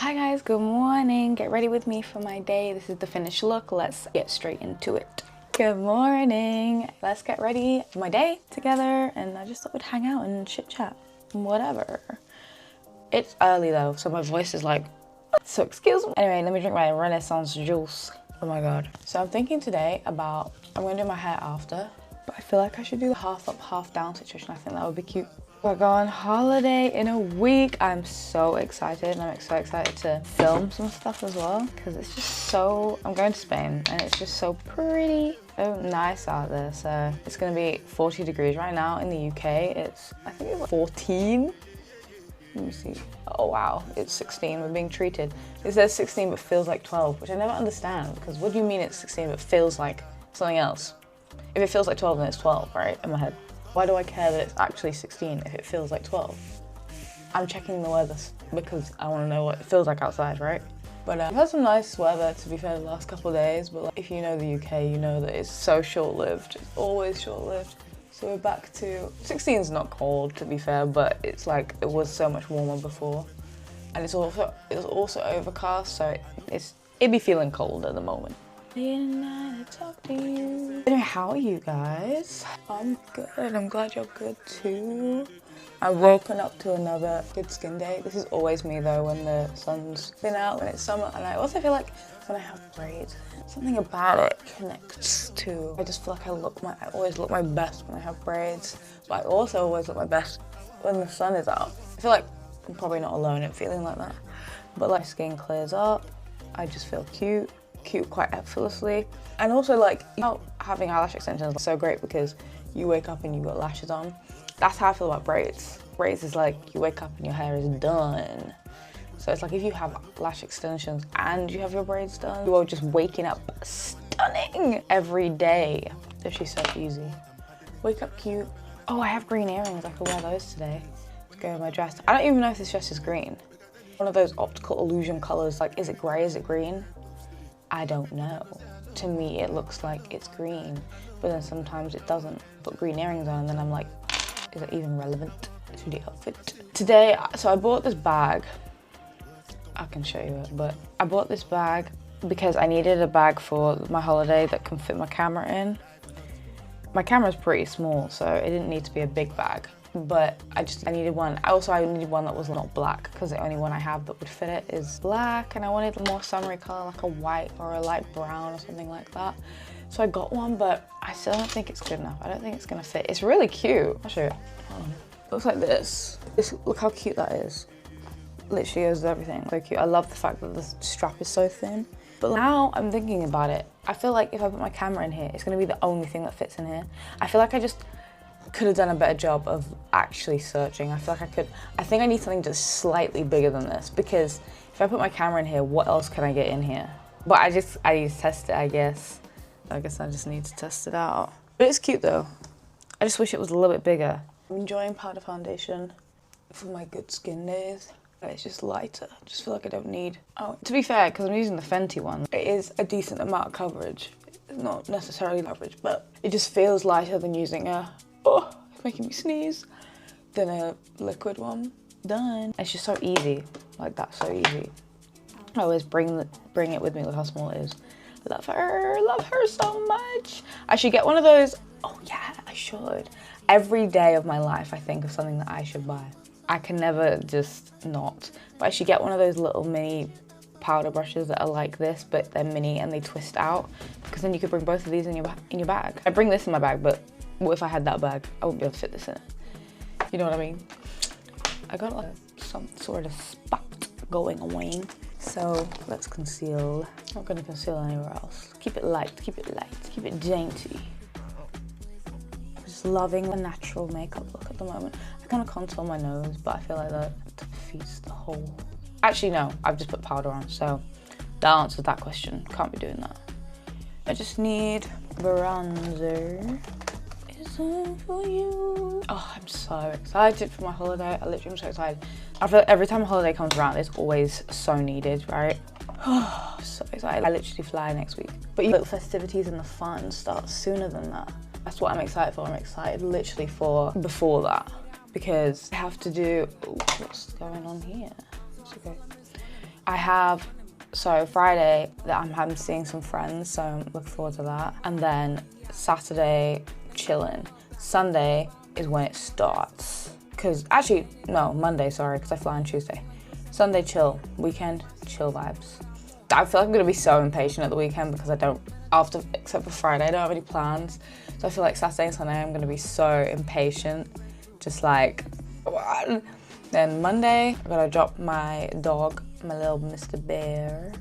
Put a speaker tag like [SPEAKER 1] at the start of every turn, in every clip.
[SPEAKER 1] Hi guys, good morning. Get ready with me for my day. This is the finished look. Let's get straight into it. Good morning. Let's get ready for my day together, and I just thought we'd hang out and chit chat, whatever. It's early though, so my voice is like, so excuse me. Anyway, let me drink my Renaissance juice. Oh my god. So I'm thinking today about, I'm gonna do my hair after, but I feel like I should do the half up, half down situation. I think that would be cute. We're going on holiday in a week. I'm so excited, and I'm so excited to film some stuff as well, because it's just so, I'm going to Spain and it's just so pretty, so nice out there. So it's gonna be 40 degrees right now in the UK. I think it's like 14. Let me see. Oh wow, it's 16, we're being treated. It says 16 but feels like 12, which I never understand, because what do you mean it's 16 but feels like something else? If it feels like 12, then it's 12, right, in my head. Why do I care that it's actually 16 if it feels like 12? I'm checking the weather because I want to know what it feels like outside, right? But we've had some nice weather, to be fair, the last couple of days, but like, if you know the UK, you know that it's so short-lived. It's always short-lived. So we're back to, 16's not cold, to be fair, but it's like, it was so much warmer before. And it's also overcast, so it'd be feeling cold at the moment. To talk to you. Anyway, how are you guys? I'm good. I'm glad you're good too. I've woken up to another good skin day. This is always me though, when the sun's been out, when it's summer, and I also feel like when I have braids, something about it connects to. I just feel like I always look my best when I have braids, but I also always look my best when the sun is out. I feel like I'm probably not alone in feeling like that, but like skin clears up. I just feel cute quite effortlessly. And also like, having eyelash extensions is so great because you wake up and you've got lashes on. That's how I feel about braids. Braids is like, you wake up and your hair is done. So it's like, if you have lash extensions and you have your braids done, you are just waking up stunning every day. It's actually so easy. Wake up cute. Oh, I have green earrings. I could wear those today to go with my dress. I don't even know if this dress is green. One of those optical illusion colors, like, is it gray, is it green? I don't know. To me, it looks like it's green, but then sometimes it doesn't. Put green earrings on and then I'm like, is it even relevant to the outfit? Today, so I bought this bag. I can show you it, but I bought this bag because I needed a bag for my holiday that can fit my camera in. My camera's pretty small, so it didn't need to be a big bag, but I needed one. I needed one that was not black, because the only one I have that would fit it is black, and I wanted a more summery color, like a white or a light brown or something like that. So I got one, but I still don't think it's good enough. I don't think it's gonna fit. It's really cute. I'll show you. Hold on. It looks like this. Look how cute that is. Literally goes with everything. So cute. I love the fact that the strap is so thin. But now I'm thinking about it. I feel like if I put my camera in here, it's gonna be the only thing that fits in here. I feel like I just could have done a better job of actually searching. I feel like I think I need something just slightly bigger than this, because if I put my camera in here, what else can I get in here? But I need to test it, I guess. I guess I just need to test it out. But it's cute though. I just wish it was a little bit bigger. I'm enjoying powder foundation for my good skin days. It's just lighter. I just feel like I don't need, to be fair, because I'm using the Fenty one, it is a decent amount of coverage. It's not necessarily coverage, but it just feels lighter than using it's making me sneeze, than a liquid one. Done. It's just so easy, like that's so easy. I always bring it with me with how small it is. Love her so much. I should get one of those. Oh yeah, I should. Every day of my life I think of something that I should buy. I can never just not. But I should get one of those little mini powder brushes that are like this, but they're mini and they twist out, because then you could bring both of these in your bag. I bring this in my bag, but what if I had that bag? I wouldn't be able to fit this in it. You know what I mean? I got like some sort of spot going on. So let's conceal. I'm not gonna conceal anywhere else. Keep it light, keep it light, keep it dainty. I'm just loving the natural makeup look at the moment. I kind of contour my nose, but I feel like that defeats the whole. Actually no, I've just put powder on, so that answers that question. Can't be doing that. I just need bronzer. It's all for you. Oh, I'm so excited for my holiday. I literally am so excited. I feel like every time a holiday comes around, it's always so needed, right? Oh, so excited. I literally fly next week. But the festivities and the fun start sooner than that. That's what I'm excited for. I'm excited literally for before that, because I have to do, what's going on here? It's okay. I have, so Friday, that I'm seeing some friends, so I'm looking forward to that. And then Saturday, chilling. Sunday is when it starts. Cause actually, no, Monday, sorry, because I fly on Tuesday. Sunday, chill. Weekend, chill vibes. I feel like I'm gonna be so impatient at the weekend because I don't, except for Friday, I don't have any plans. So I feel like Saturday and Sunday, I'm gonna be so impatient. Just like, what? Then Monday, I gotta drop my dog, my little Mr. Bear.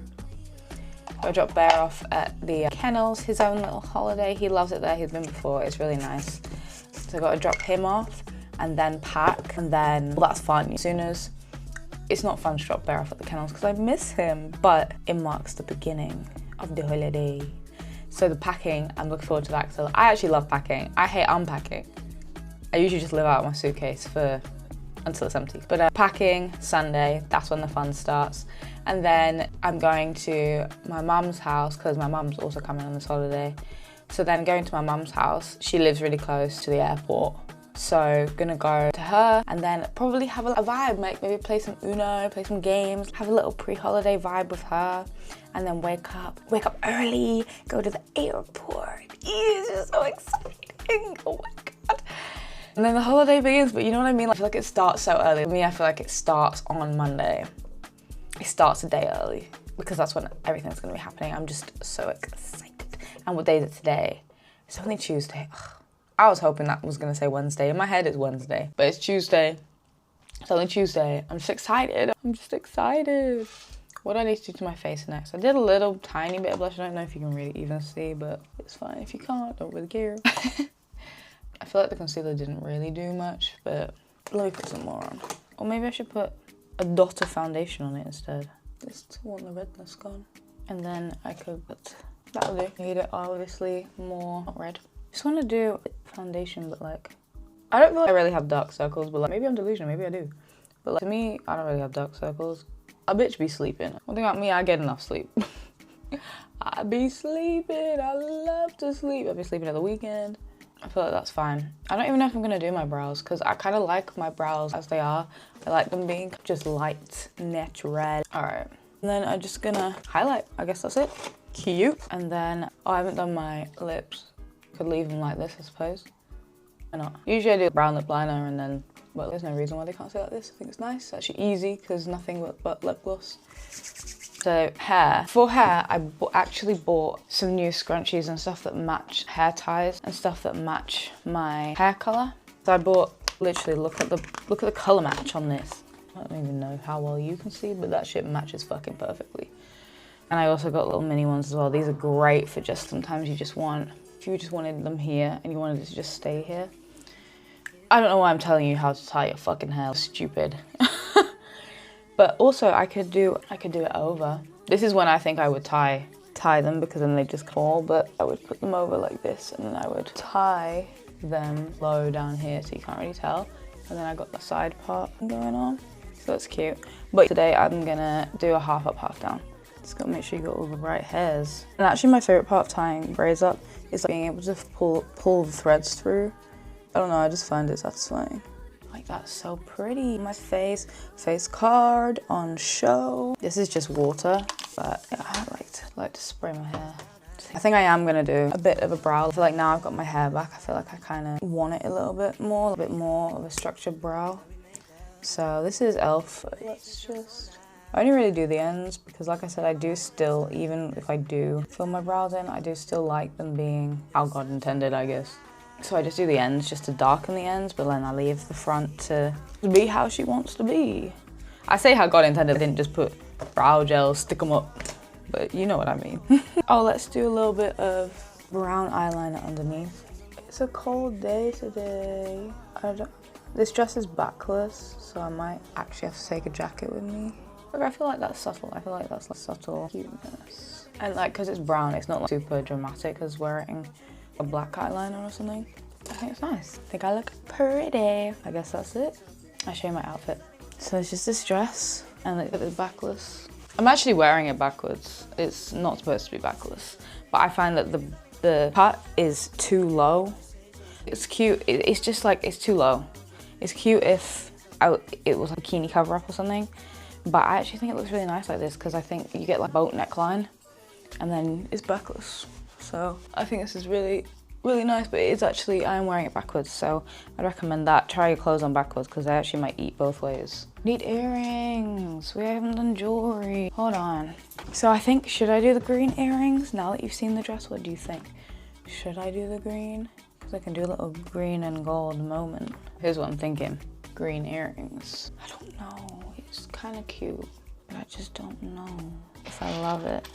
[SPEAKER 1] I dropped Bear off at the kennels, his own little holiday. He loves it there, he's been before, it's really nice. So I gotta drop him off and then pack, and then, well, that's fun. As soon as, it's not fun to drop Bear off at the kennels because I miss him, but it marks the beginning of the holiday. So the packing, I'm looking forward to that because I actually love packing. I hate unpacking. I usually just live out my suitcase until it's empty. But packing, Sunday, that's when the fun starts. And then I'm going to my mum's house because my mum's also coming on this holiday. So then going to my mum's house, she lives really close to the airport. So gonna go to her and then probably have a vibe, like maybe play some Uno, play some games, have a little pre-holiday vibe with her, and then wake up early, go to the airport. It's just so exciting, oh my God. And then the holiday begins, but you know what I mean? I feel like it starts so early. For me, I feel like it starts on Monday. It starts a day early because that's when everything's gonna be happening. I'm just so excited. And what day is it today? It's only Tuesday. Ugh. I was hoping that was gonna say Wednesday. In my head, it's Wednesday, but it's Tuesday. It's only Tuesday. I'm just excited. I'm just excited. What do I need to do to my face next? I did a little tiny bit of blush. I don't know if you can really even see, but it's fine. If you can't, don't really care. I feel like the concealer didn't really do much, but let me put some more on. Or maybe I should put a dot of foundation on it instead. Just want the redness gone. And then I could put, that'll do. Need it obviously more red. Just want to do foundation, but like, I don't feel like I really have dark circles, but like, maybe I'm delusional, maybe I do. But like, to me, I don't really have dark circles. A bitch be sleeping. One thing about me, I get enough sleep. I be sleeping, I love to sleep. I'll be sleeping at the weekend. I feel like that's fine. I don't even know if I'm gonna do my brows because I kind of like my brows as they are. I like them being just light, natural. All right, and then I'm just gonna highlight. I guess that's it. Cute. And then, oh, I haven't done my lips. Could leave them like this, I suppose. Why not? Usually I do brown lip liner and then, well, there's no reason why they can't stay like this. I think it's nice. It's actually easy because nothing but lip gloss. So hair. For hair, I actually bought some new scrunchies and stuff that match hair ties and stuff that match my hair color. So I bought, literally, look at the color match on this. I don't even know how well you can see, but that shit matches fucking perfectly. And I also got little mini ones as well. These are great for just sometimes you just want, if you just wanted them here and you wanted it to just stay here. I don't know why I'm telling you how to tie your fucking hair. Stupid. But also I could do it over. This is when I think I would tie them because then they just fall, but I would put them over like this and then I would tie them low down here so you can't really tell. And then I got the side part going on. So that's cute. But today I'm gonna do a half up, half down. Just gotta make sure you got all the right hairs. And actually my favorite part of tying braids up is like being able to pull the threads through. I don't know, I just find it satisfying. Like, that's so pretty. My face card on show. This is just water, but yeah, I like to spray my hair. I think I am gonna do a bit of a brow. I feel like now I've got my hair back, I feel like I kind of want it a little bit more of a structured brow. So this is e.l.f. But let's just, I only really do the ends because like I said, I do still, even if I do fill my brows in, I do still like them being how God intended, I guess. So I just do the ends just to darken the ends, but then I leave the front to be how she wants to be. I say how God intended, I didn't just put brow gel, stick them up, but you know what I mean. Oh, let's do a little bit of brown eyeliner underneath. It's a cold day today. This dress is backless, so I might actually have to take a jacket with me. Like, I feel like that's subtle. I feel like that's like subtle cuteness. And like, cause it's brown, it's not like super dramatic as wearing a black eyeliner or something. I think it's nice. I think I look pretty. I guess that's it. I'll show you my outfit. So it's just this dress and look at the backless. I'm actually wearing it backwards. It's not supposed to be backless, but I find that the cut is too low. It's cute. It's just like, it's too low. It's cute if it was a bikini cover up or something, But I actually think it looks really nice like this because I think you get like boat neckline and then it's backless. So I think this is really, really nice, but it is actually, I'm wearing it backwards, so I'd recommend that. Try your clothes on backwards because they actually might eat both ways. Need earrings. We haven't done jewelry. Hold on. So I think, should I do the green earrings? Now that you've seen the dress, what do you think? Should I do the green? Because I can do a little green and gold moment. Here's what I'm thinking. Green earrings. I don't know. It's kind of cute, but I just don't know if I love it.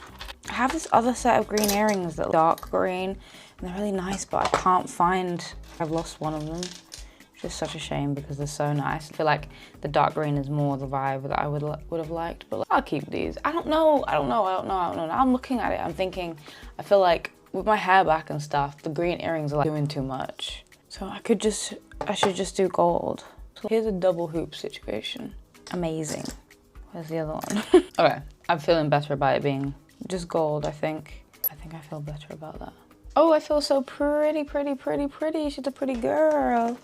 [SPEAKER 1] I have this other set of green earrings that are dark green, and they're really nice, but I can't find, I've lost one of them, which is such a shame because they're so nice. I feel like the dark green is more the vibe that I would have liked, but I'll keep these. I don't know. Now I'm looking at it, I'm thinking, I feel like with my hair back and stuff, the green earrings are like doing too much. So I should just do gold. So here's a double hoop situation. Amazing. Where's the other one? Okay, I'm feeling better about it being just gold, I think. I feel better about that. Oh, I feel so pretty. She's a pretty girl.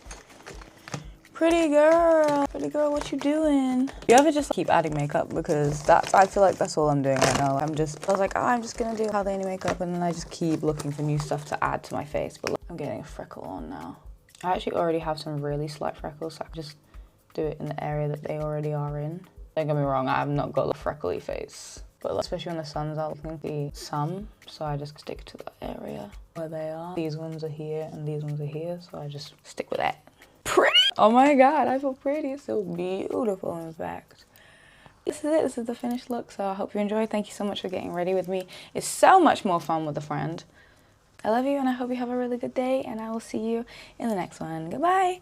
[SPEAKER 1] Pretty girl, what you doing? You ever just keep adding makeup? Because I feel like that's all I'm doing right now. I was like, oh, I'm just gonna do Haldane makeup, and then I just keep looking for new stuff to add to my face. But look, I'm getting a freckle on now. I actually already have some really slight freckles, so I can just do it in the area that they already are in. Don't get me wrong, I have not got a freckly face. But especially when the sun's out, you can see some, so I just stick to that area where they are. These ones are here and these ones are here, so I just stick with that. Pretty! Oh my god, I feel pretty. It's so beautiful, in fact. This is it. This is the finished look, so I hope you enjoyed. Thank you so much for getting ready with me. It's so much more fun with a friend. I love you, and I hope you have a really good day, and I will see you in the next one. Goodbye!